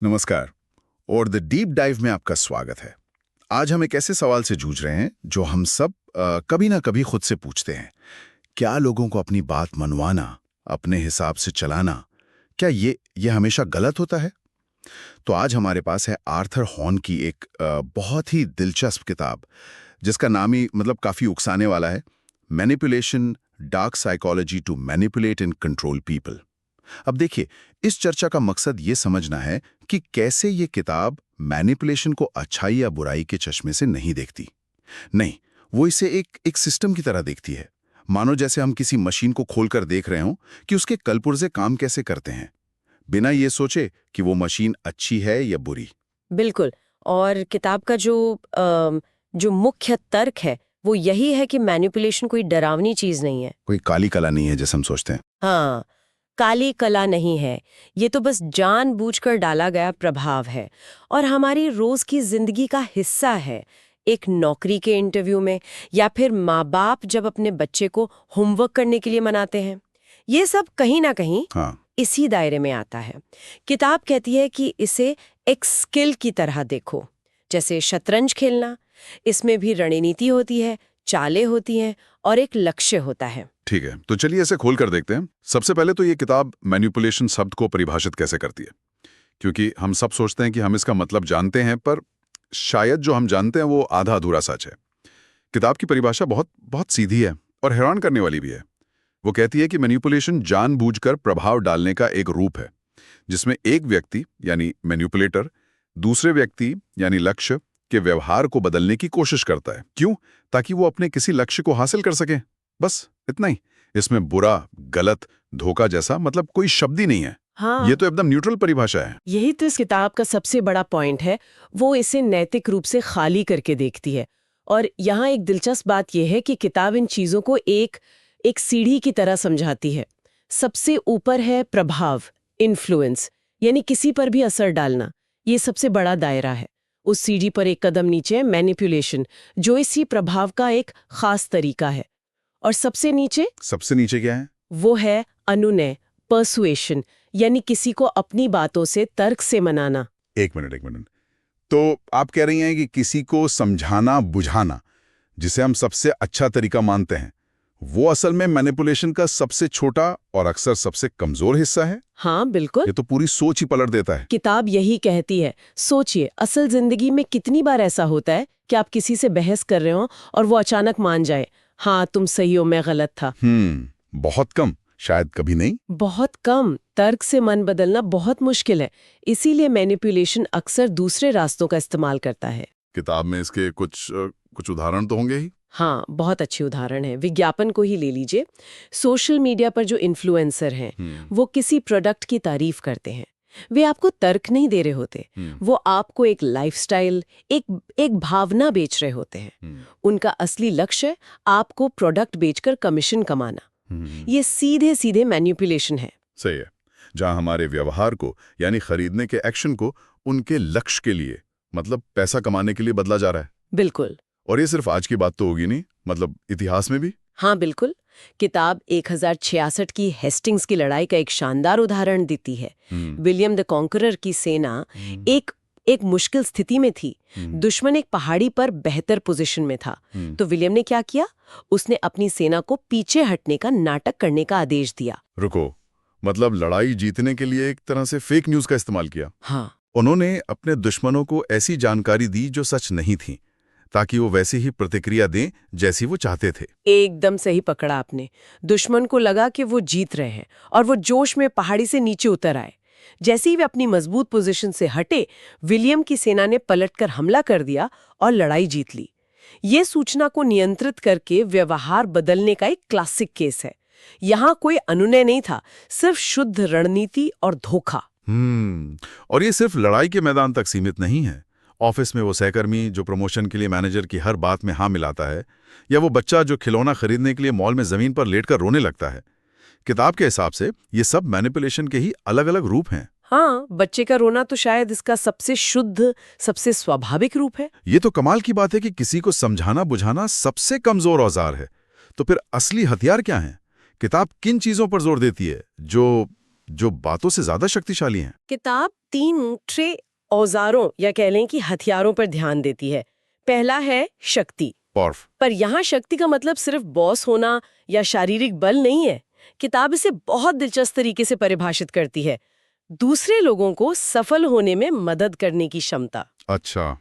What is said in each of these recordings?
नमस्कार और the deep dive में आपका स्वागत है। आज हम एक ऐसे सवाल से जूझ रहे हैं जो हम सब कभी ना कभी खुद से पूछते हैं। क्या लोगों को अपनी बात मनवाना, अपने हिसाब से चलाना, क्या ये हमेशा गलत होता है? तो आज हमारे पास है आर्थर हॉन की एक बहुत ही दिलचस्प किताब, जिसका नाम ही मतलब काफी उकसाने वाला है। Manipulation, dark psychology to manipulate and control people. अब देखिए, इस चर्चा का मकसद ये समझना है कि कैसे ये किताब मैनिपुलेशन को अच्छाई या बुराई के चश्मे से नहीं देखती। नहीं, वो इसे एक सिस्टम की तरह देखती है। मानो जैसे हम किसी मशीन को खोलकर देख रहे हों कि उसके कलपुर्जे काम कैसे करते हैं, बिना ये सोचे कि वो मशीन अच्छी है या बुरी। बिल्कुल। और किताब का जो मुख्य तर्क है वो यही है कि मैनिपुलेशन कोई डरावनी चीज नहीं है। कोई काली कला नहीं है जैसे हम सोचते हैं। हाँ, काली कला नहीं है। ये तो बस जानबूझकर डाला गया प्रभाव है और हमारी रोज की जिंदगी का हिस्सा है। एक नौकरी के इंटरव्यू में या फिर माँ बाप जब अपने बच्चे को होमवर्क करने के लिए मनाते हैं, ये सब कहीं ना कहीं इसी दायरे में आता है। किताब कहती है कि इसे एक स्किल की तरह देखो, जैसे शतरंज खेलना। इसमें भी रणनीति होती है, चालें होती हैं और एक लक्ष्य होता है। ठीक है, तो चलिए इसे खोल कर देखते हैं। सबसे पहले तो ये किताब मैनिपुलेशन शब्द को परिभाषित कैसे करती है, क्योंकि हम सब सोचते हैं कि हम इसका मतलब जानते हैं, पर शायद जो हम जानते हैं वो आधा अधूरा सच है। किताब की परिभाषा बहुत बहुत सीधी है और हैरान करने वाली भी है। वो कहती है कि मैनिपुलेशन जानबूझकर प्रभाव डालने का एक रूप है, जिसमें एक व्यक्ति यानी मैनिपुलेटर दूसरे व्यक्ति यानी लक्ष्य के व्यवहार को बदलने की कोशिश करता है। क्यों? ताकि वो अपने किसी लक्ष्य को हासिल कर सके। बस इतना ही। इसमें बुरा, गलत, धोखा जैसा मतलब कोई शब्द ही नहीं है। हाँ, ये तो एकदम न्यूट्रल परिभाषा है। यही तो इस किताब का सबसे बड़ा पॉइंट है। वो इसे नैतिक रूप से खाली करके देखती है। और यहाँ एक दिलचस्प बात यह है कि किताब इन चीजों को एक सीढ़ी की तरह समझाती है। सबसे ऊपर है प्रभाव, इन्फ्लुएंस, यानी किसी पर भी असर डालना। ये सबसे बड़ा दायरा है। उस सीढ़ी पर एक कदम नीचे है मैनिपुलेशन, जो इसी प्रभाव का एक खास तरीका है। और सबसे नीचे क्या है? वो है अनुनय, पर्सुएशन, यानी किसी को अपनी बातों से, तर्क से मनाना। एक मिनट। तो आप कह रही हैं कि किसी को समझाना, बुझाना, जिसे हम सबसे अच्छा तरीका मानते हैं, वो असल में मैनिपुलेशन का सबसे छोटा और अक्सर सबसे कमजोर हिस्सा है? हाँ, बिल्कुल। ये तो पूरी सोच ही पलट देता है। किताब यही कहती है। सोचिए, असल जिंदगी में कितनी बार ऐसा होता है कि आप किसी से बहस कर रहे हो और वो अचानक मान जाए, हाँ तुम सही हो, मैं गलत था। बहुत कम, शायद कभी नहीं। बहुत कम। तर्क से मन बदलना बहुत मुश्किल है। इसीलिए मैनिपुलेशन अक्सर दूसरे रास्तों का इस्तेमाल करता है। किताब में इसके कुछ उदाहरण तो होंगे ही। हाँ, बहुत अच्छी उदाहरण है। विज्ञापन को ही ले लीजिए। सोशल मीडिया पर जो इन्फ्लुएंसर हैं, वो किसी प्रोडक्ट की तारीफ करते हैं। वे आपको तर्क नहीं दे रहे होते। वो आपको एक लाइफस्टाइल, एक भावना बेच रहे होते हैं। उनका असली लक्ष्य आपको प्रोडक्ट बेचकर कमीशन कमाना। ये सीधे सीधे मैनिपुलेशन है। सही है। जहां हमारे व्यवहार को यानी खरीदने के एक्शन को उनके लक्ष्य के लिए मतलब पैसा कमाने के लिए बदला जा रहा है। बिल्कुल। और ये सिर्फ आज की बात तो होगी नहीं, मतलब इतिहास में भी। हाँ, बिल्कुल। किताब 1066 की हेस्टिंग्स की लड़ाई का एक शानदार उदाहरण देती है। विलियम द कॉन्करर की सेना एक मुश्किल स्थिति में थी। दुश्मन एक पहाड़ी पर बेहतर पोजीशन में था। तो विलियम ने क्या किया? उसने अपनी सेना को पीछे हटने का नाटक करने का आदेश दिया। रुको, मतलब लड़ाई जीतने के लिए एक तरह से फेक न्यूज का इस्तेमाल किया। हाँ, उन्होंने अपने दुश्मनों को ऐसी जानकारी दी जो सच नहीं थी, ताकि वो वैसी ही प्रतिक्रिया दें जैसी वो चाहते थे। एकदम सही पकड़ा आपने। दुश्मन को लगा कि वो जीत रहे हैं और वो जोश में पहाड़ी से नीचे उतर आए। जैसे ही वे अपनी मजबूत पोजीशन से हटे, विलियम की सेना ने पलटकर हमला कर दिया और लड़ाई जीत ली। ये सूचना को नियंत्रित करके व्यवहार बदलने का एक क्लासिक केस है। यहाँ कोई अनुनय नहीं था, सिर्फ शुद्ध रणनीति और धोखा। और ये सिर्फ लड़ाई के मैदान तक सीमित नहीं है। ऑफिस में वो सहकर्मी जो प्रमोशन के लिए मैनेजर की हर बात में हाँ मिलाता है, या वो बच्चा जो खिलौना खरीदने के लिए मॉल में जमीन पर लेटकर रोने लगता है। किताब के हिसाब से ये सब मैनिपुलेशन के ही अलग अलग रूप हैं। हाँ, बच्चे का रोना तो शायद इसका सबसे शुद्ध, सबसे स्वाभाविक रूप है। ये तो कमाल की बात है कि किसी को समझाना बुझाना सबसे कमजोर औजार है। तो फिर असली हथियार क्या है? किताब किन चीजों पर जोर देती है जो जो बातों से ज्यादा शक्तिशाली हैं। किताब 3 ट्रे औजारों या कह लें कि हथियारों पर ध्यान देती है। पहला है शक्ति। पॉर्फ। पर यहाँ शक्ति का मतलब सिर्फ बॉस होना या शारीरिक बल नहीं है। किताब इसे बहुत दिलचस्प तरीके से परिभाषित करती है। दूसरे लोगों को सफल होने में मदद करने की क्षमता। अच्छा,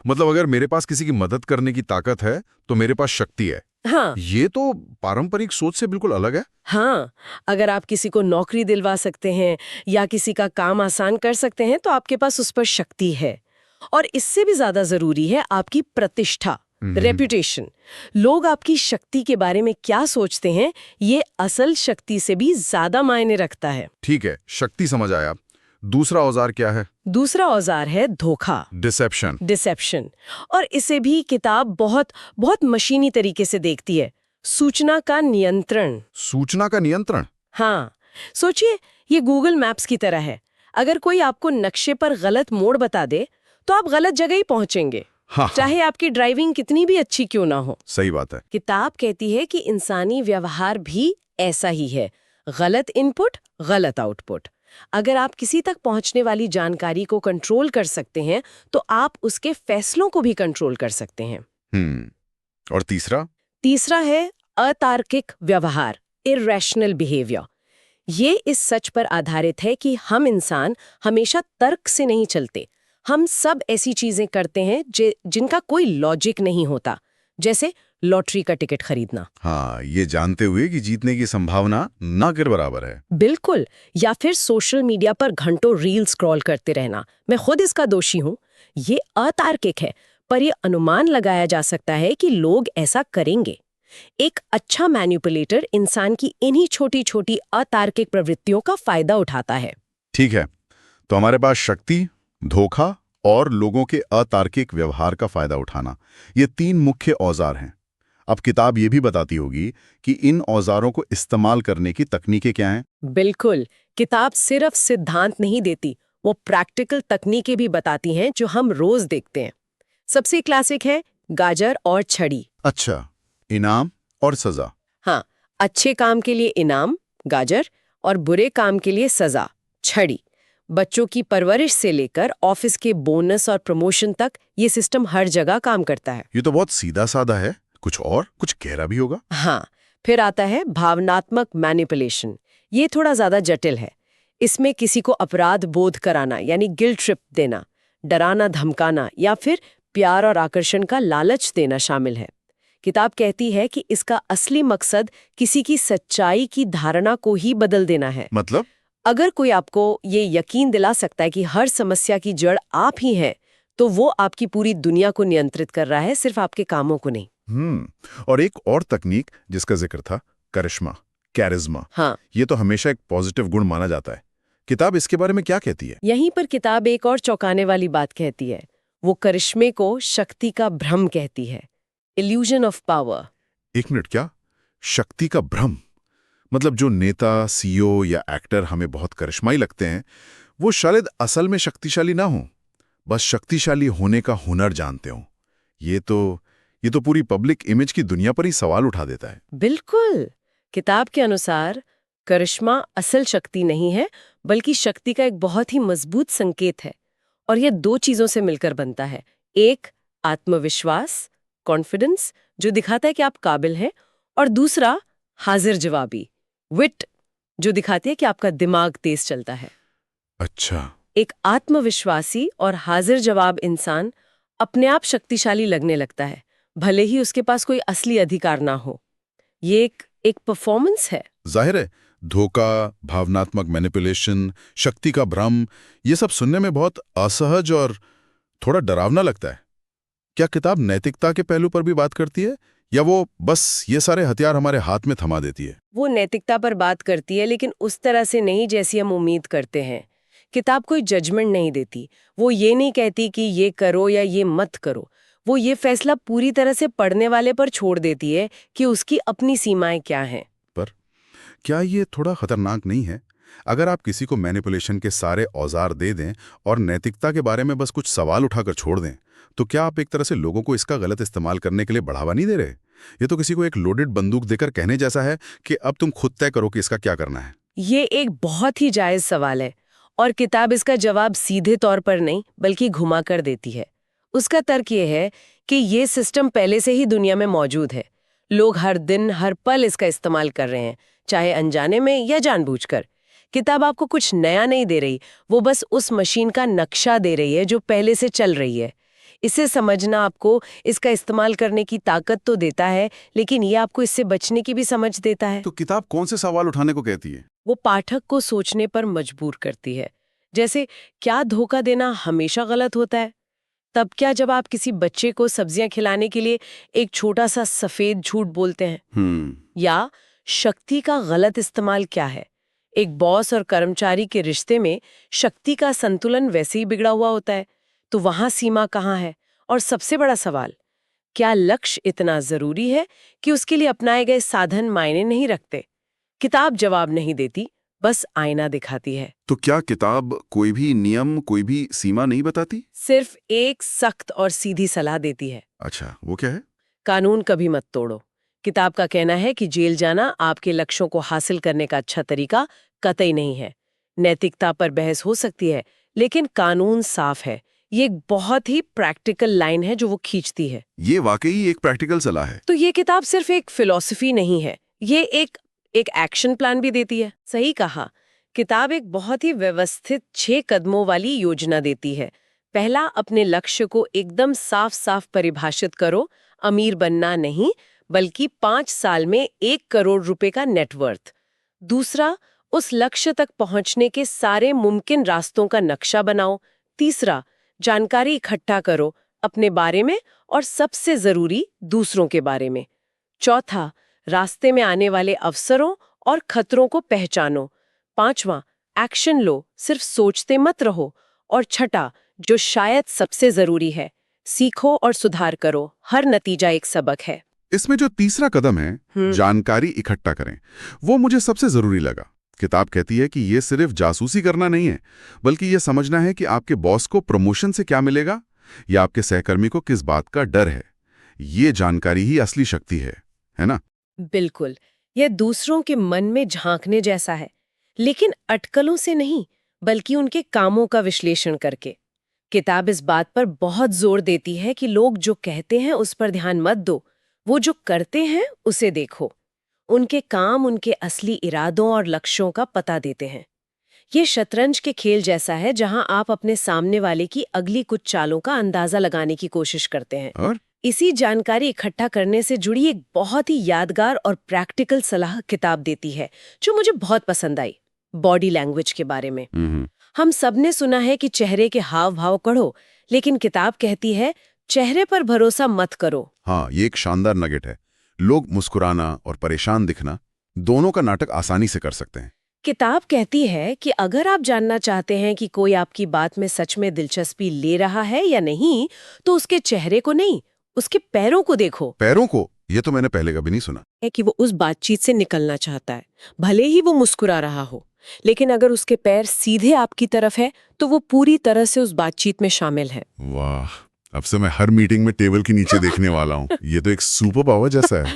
मतलब अगर मेरे पास किसी की मदद करने की ताकत है तो मेरे पास शक्ति है। हाँ ये तो पारंपरिक सोच से बिल्कुल अलग है। हाँ, अगर आप किसी को नौकरी दिलवा सकते हैं या किसी का काम आसान कर सकते हैं तो आपके पास उस पर शक्ति है। और इससे भी ज्यादा जरूरी है आपकी प्रतिष्ठा, रेपुटेशन। लोग आपकी शक्ति के बारे में क्या सोचते हैं, ये असल शक्ति से भी ज्यादा मायने रखता है। ठीक है, शक्ति समझ आया। दूसरा औजार क्या है? दूसरा औजार है धोखा, डिसेप्शन। डिसेप्शन। और इसे भी किताब बहुत मशीनी तरीके से देखती है। सूचना का नियंत्रण। सूचना का नियंत्रण? हाँ, सोचिए ये गूगल मैप्स की तरह है। अगर कोई आपको नक्शे पर गलत मोड़ बता दे तो आप गलत जगह ही पहुंचेंगे, हाँ, चाहे आपकी ड्राइविंग कितनी भी अच्छी क्यों ना हो। सही बात है। किताब कहती है कि इंसानी व्यवहार भी ऐसा ही है। गलत इनपुट, गलत आउटपुट। अगर आप किसी तक पहुंचने वाली जानकारी को कंट्रोल कर सकते हैं तो आप उसके फैसलों को भी कंट्रोल कर सकते हैं। और तीसरा? तीसरा है अतार्किक व्यवहार, इरैशनल बिहेवियर। ये इस सच पर आधारित है कि हम इंसान हमेशा तर्क से नहीं चलते। हम सब ऐसी चीजें करते हैं जिनका कोई लॉजिक नहीं होता, जैसे लॉटरी का टिकट खरीदना। हाँ, ये जानते हुए कि जीतने की संभावना ना के बराबर है। बिल्कुल। या फिर सोशल मीडिया पर घंटों रील स्क्रॉल करते रहना। मैं खुद इसका दोषी हूँ। ये अतार्किक है, पर यह अनुमान लगाया जा सकता है कि लोग ऐसा करेंगे। एक अच्छा मैनिपुलेटर इंसान की इन्हीं छोटी छोटी अतार्किक प्रवृत्तियों का फायदा उठाता है। ठीक है, तो हमारे पास शक्ति, धोखा और लोगों के अतार्किक व्यवहार का फायदा उठाना, ये 3 मुख्य औजार हैं। अब किताब ये भी बताती होगी कि इन औजारों को इस्तेमाल करने की तकनीकें क्या हैं? बिल्कुल। किताब सिर्फ सिद्धांत नहीं देती, वो प्रैक्टिकल तकनीकें भी बताती हैं जो हम रोज देखते हैं। सबसे क्लासिक है गाजर और छड़ी। अच्छा, इनाम और सजा। हाँ, अच्छे काम के लिए इनाम गाजर और बुरे काम के लिए सजा छड़ी। बच्चों की परवरिश से लेकर ऑफिस के बोनस और प्रमोशन तक ये सिस्टम हर जगह काम करता है। ये तो बहुत सीधा साधा है, कुछ और कुछ गहरा भी होगा। हाँ, फिर आता है भावनात्मक मैनिपुलेशन। ये थोड़ा ज्यादा जटिल है। इसमें किसी को अपराध बोध कराना यानी गिल्ट ट्रिप देना, डराना धमकाना या फिर प्यार और आकर्षण का लालच देना शामिल है। किताब कहती है कि इसका असली मकसद किसी की सच्चाई की धारणा को ही बदल देना है। मतलब? अगर कोई आपको ये यकीन दिला सकता है कि हर समस्या की जड़ आप ही हैं, तो वो आपकी पूरी दुनिया को नियंत्रित कर रहा है, सिर्फ आपके कामों को नहीं। और एक और तकनीक जिसका जिक्र था, करिश्मा, कैरिज्मा। हाँ, ये तो हमेशा एक पॉजिटिव गुण माना जाता है। किताब इसके बारे में क्या कहती है? यहीं पर किताब एक और चौंकाने वाली बात कहती है। वो करिश्मे को शक्ति का भ्रम कहती है, इल्यूजन ऑफ पावर। 1 मिनट, क्या? शक्ति का भ्रम? मतलब जो नेता, सीईओ या एक्टर हमें बहुत करिश्माई लगते हैं, वो शायद असल में शक्तिशाली ना हो, बस शक्तिशाली होने का हुनर जानते हो। ये तो पूरी पब्लिक इमेज की दुनिया पर ही सवाल उठा देता है। बिल्कुल। किताब के अनुसार करिश्मा असल शक्ति नहीं है, बल्कि शक्ति का एक बहुत ही मजबूत संकेत है। और यह 2 चीजों से मिलकर बनता है। एक, आत्मविश्वास, कॉन्फिडेंस, जो दिखाता है कि आप काबिल हैं, और दूसरा, हाजिर जवाबी, विट, जो दिखाती है कि आपका दिमाग तेज चलता है। अच्छा। एक आत्मविश्वासी और हाजिर जवाब इंसान अपने आप शक्तिशाली लगने लगता है, भले ही उसके पास कोई असली अधिकार ना हो। ये एक परफॉर्मेंस है। जाहिर है, धोखा, भावनात्मक मैनिपुलेशन, शक्ति का भ्रम, ये सब सुनने में बहुत असहज और थोड़ा डरावना लगता है। क्या किताब नैतिकता के पहलू पर भी बात करती है, या वो बस ये सारे हथियार हमारे हाथ में थमा देती है? वो नैतिकता पर बात करती है, लेकिन उस तरह से नहीं जैसी हम उम्मीद करते हैं। किताब कोई जजमेंट नहीं देती। वो ये नहीं कहती कि ये करो या ये मत करो। वो ये फैसला पूरी तरह से पढ़ने वाले पर छोड़ देती है कि उसकी अपनी सीमाएं क्या हैं। पर क्या ये थोड़ा खतरनाक नहीं है? अगर आप किसी को मैनिपुलेशन के सारे औजार दे दें और नैतिकता के बारे में बस कुछ सवाल उठाकर छोड़ दें, तो क्या आप एक तरह से लोगों को इसका गलत इस्तेमाल करने के लिए बढ़ावा नहीं दे रहे? ये तो किसी को एक लोडेड बंदूक देकर कहने जैसा है कि अब तुम खुद तय करो कि इसका क्या करना है। ये एक बहुत ही जायज सवाल है और किताब इसका जवाब सीधे तौर पर नहीं बल्कि घुमा कर देती है। उसका तर्क ये है कि ये सिस्टम पहले से ही दुनिया में मौजूद है। लोग हर दिन हर पल इसका इस्तेमाल कर रहे हैं, चाहे अनजाने में या जानबूझकर। किताब आपको कुछ नया नहीं दे रही, वो बस उस मशीन का नक्शा दे रही है जो पहले से चल रही है। इसे समझना आपको इसका इस्तेमाल करने की ताकत तो देता है, लेकिन ये आपको इससे बचने की भी समझ देता है। तो किताब कौन से सवाल उठाने को कहती है? वो पाठक को सोचने पर मजबूर करती है। जैसे, क्या धोखा देना हमेशा गलत होता है? तब क्या जब आप किसी बच्चे को सब्जियां खिलाने के लिए एक छोटा सा सफेद झूठ बोलते हैं? या शक्ति का गलत इस्तेमाल क्या है? एक बॉस और कर्मचारी के रिश्ते में शक्ति का संतुलन वैसे ही बिगड़ा हुआ होता है, तो वहां सीमा कहाँ है? और सबसे बड़ा सवाल, क्या लक्ष्य इतना जरूरी है कि उसके लिए अपनाए गए साधन मायने नहीं रखते? किताब जवाब नहीं देती, बस आईना दिखाती है। तो क्या किताब कोई भी नियम, कोई भी सीमा नहीं बताती? सिर्फ एक सख्त और सीधी सलाह देती है। अच्छा, वो क्या है? कानून कभी मत तोड़ो। किताब का कहना है कि जेल जाना आपके लक्ष्यों को हासिल करने का अच्छा तरीका कतई नहीं है। नैतिकता पर बहस हो सकती है, लेकिन कानून साफ है। ये एक बहुत ही प्रैक्टिकल लाइन है जो वो खींचती है। ये वाकई एक प्रैक्टिकल सलाह है। तो ये किताब सिर्फ एक फिलॉसफी नहीं है, ये एक एक्शन प्लान भी देती है। सही कहा, किताब एक बहुत ही व्यवस्थित 6 कदमों वाली योजना देती है। पहला, अपने लक्ष्य को एकदम साफ साफ परिभाषित करो। अमीर बनना नहीं, बल्कि 5 साल में 1 करोड़ रुपए का नेटवर्थ। दूसरा, उस लक्ष्य तक पहुंचने के सारे मुमकिन रास्तों का नक्शा बनाओ। तीसरा, जानकारी इकट्ठा करो अपने बारे में और सबसे जरूरी दूसरों के बारे में। चौथा, रास्ते में आने वाले अवसरों और खतरों को पहचानो। पांचवा, एक्शन लो, सिर्फ सोचते मत रहो। और छठा, जो शायद सबसे जरूरी है, सीखो और सुधार करो। हर नतीजा एक सबक है। इसमें जो तीसरा कदम है, जानकारी इकट्ठा करें, वो मुझे सबसे जरूरी लगा। किताब कहती है कि ये सिर्फ जासूसी करना नहीं है, बल्कि ये समझना है कि आपके बॉस को प्रमोशन से क्या मिलेगा या आपके सहकर्मी को किस बात का डर है। ये जानकारी ही असली शक्ति है ना? बिल्कुल, यह दूसरों के मन में झांकने जैसा है, लेकिन अटकलों से नहीं, बल्कि उनके कामों का विश्लेषण करके। किताब इस बात पर बहुत जोर देती है कि लोग जो कहते हैं उस पर ध्यान मत दो, वो जो करते हैं उसे देखो। उनके काम उनके असली इरादों और लक्ष्यों का पता देते हैं। ये शतरंज के खेल जैसा है जहां आप अपने सामने वाले की अगली कुछ चालों का अंदाजा लगाने की कोशिश करते हैं। और इसी जानकारी इकट्ठा करने से जुड़ी एक बहुत ही यादगार और प्रैक्टिकल सलाह किताब देती है, जो मुझे बहुत पसंद आई। बॉडी लैंग्वेज के बारे में। हम सबने सुना है कि चेहरे के हाव भाव पढ़ो, लेकिन किताब कहती है चेहरे पर भरोसा मत करो। हाँ, ये एक शानदार नगेट है। लोग मुस्कुराना और परेशान दिखना, दोनों का नाटक आसानी से कर सकते हैं। किताब कहती है कि अगर आप जानना चाहते हैं कि कोई आपकी बात में सच में दिलचस्पी ले रहा है या नहीं, तो उसके चेहरे को नहीं, उसके पैरों को देखो। पैरों को? ये तो मैंने पहले कभी नहीं सुना। है कि वो उस बातचीत से निकलना चाहता है, भले ही वो मुस्कुरा रहा हो, लेकिन अगर उसके पैर सीधे आपकी तरफ है तो वो पूरी तरह से उस बातचीत में शामिल है। वाह, अब से मैं हर मीटिंग में टेबल के नीचे देखने वाला हूँ। ये तो एक सुपर पावर जैसा है।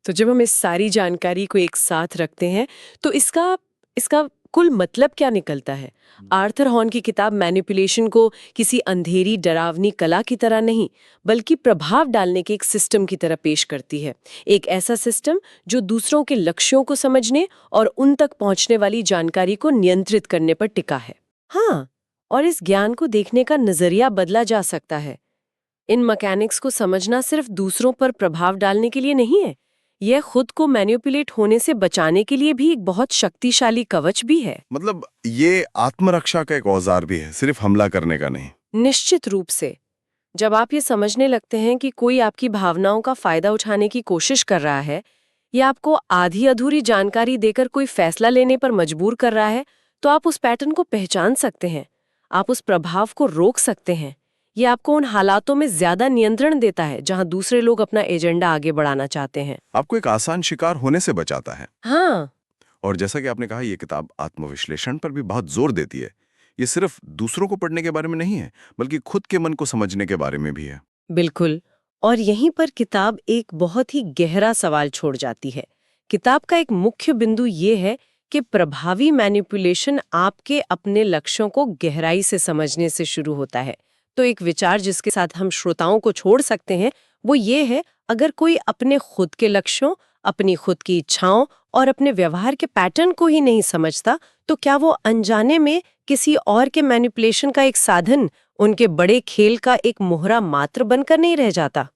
तो जब हम इस सारी जानकारी को एक साथ रखते हैं तो इसका कुल मतलब क्या निकलता है? आर्थर हॉन की किताब मैनिपुलेशन को किसी अंधेरी डरावनी कला की तरह नहीं, बल्कि प्रभाव डालने के एक सिस्टम की तरह पेश करती है। एक ऐसा सिस्टम जो दूसरों के लक्ष्यों को समझने और उन तक पहुंचने वाली जानकारी को नियंत्रित करने पर टिका है। हाँ, और इस ज्ञान को देखने का नजरिया बदला जा सकता है। इन मैकेनिक्स को समझना सिर्फ दूसरों पर प्रभाव डालने के लिए नहीं है, यह खुद को मैनिपुलेट होने से बचाने के लिए भी एक बहुत शक्तिशाली कवच भी है। मतलब ये आत्मरक्षा का एक औजार भी है, सिर्फ हमला करने का नहीं। निश्चित रूप से। जब आप ये समझने लगते हैं कि कोई आपकी भावनाओं का फायदा उठाने की कोशिश कर रहा है या आपको आधी अधूरी जानकारी देकर कोई फैसला लेने पर मजबूर कर रहा है, तो आप उस पैटर्न को पहचान सकते हैं, आप उस प्रभाव को रोक सकते हैं। ये आपको उन हालातों में ज्यादा नियंत्रण देता है जहां दूसरे लोग अपना एजेंडा आगे बढ़ाना चाहते हैं। आपको एक आसान शिकार होने से बचाता है। हाँ, और जैसा कि आपने कहा, ये किताब आत्मविश्लेषण पर भी बहुत जोर देती है। ये सिर्फ दूसरों को पढ़ने के बारे में नहीं है, बल्कि खुद के मन को समझने के बारे में भी है। बिल्कुल। और यहीं पर किताब एक बहुत ही गहरा सवाल छोड़ जाती है। किताब का एक मुख्य बिंदु ये है कि प्रभावी मैनिपुलेशन आपके अपने लक्ष्यों को गहराई से समझने से शुरू होता है। तो एक विचार जिसके साथ हम श्रोताओं को छोड़ सकते हैं वो ये है, अगर कोई अपने खुद के लक्ष्यों, अपनी खुद की इच्छाओं और अपने व्यवहार के पैटर्न को ही नहीं समझता, तो क्या वो अनजाने में किसी और के मैनिपुलेशन का एक साधन, उनके बड़े खेल का एक मोहरा मात्र बनकर नहीं रह जाता?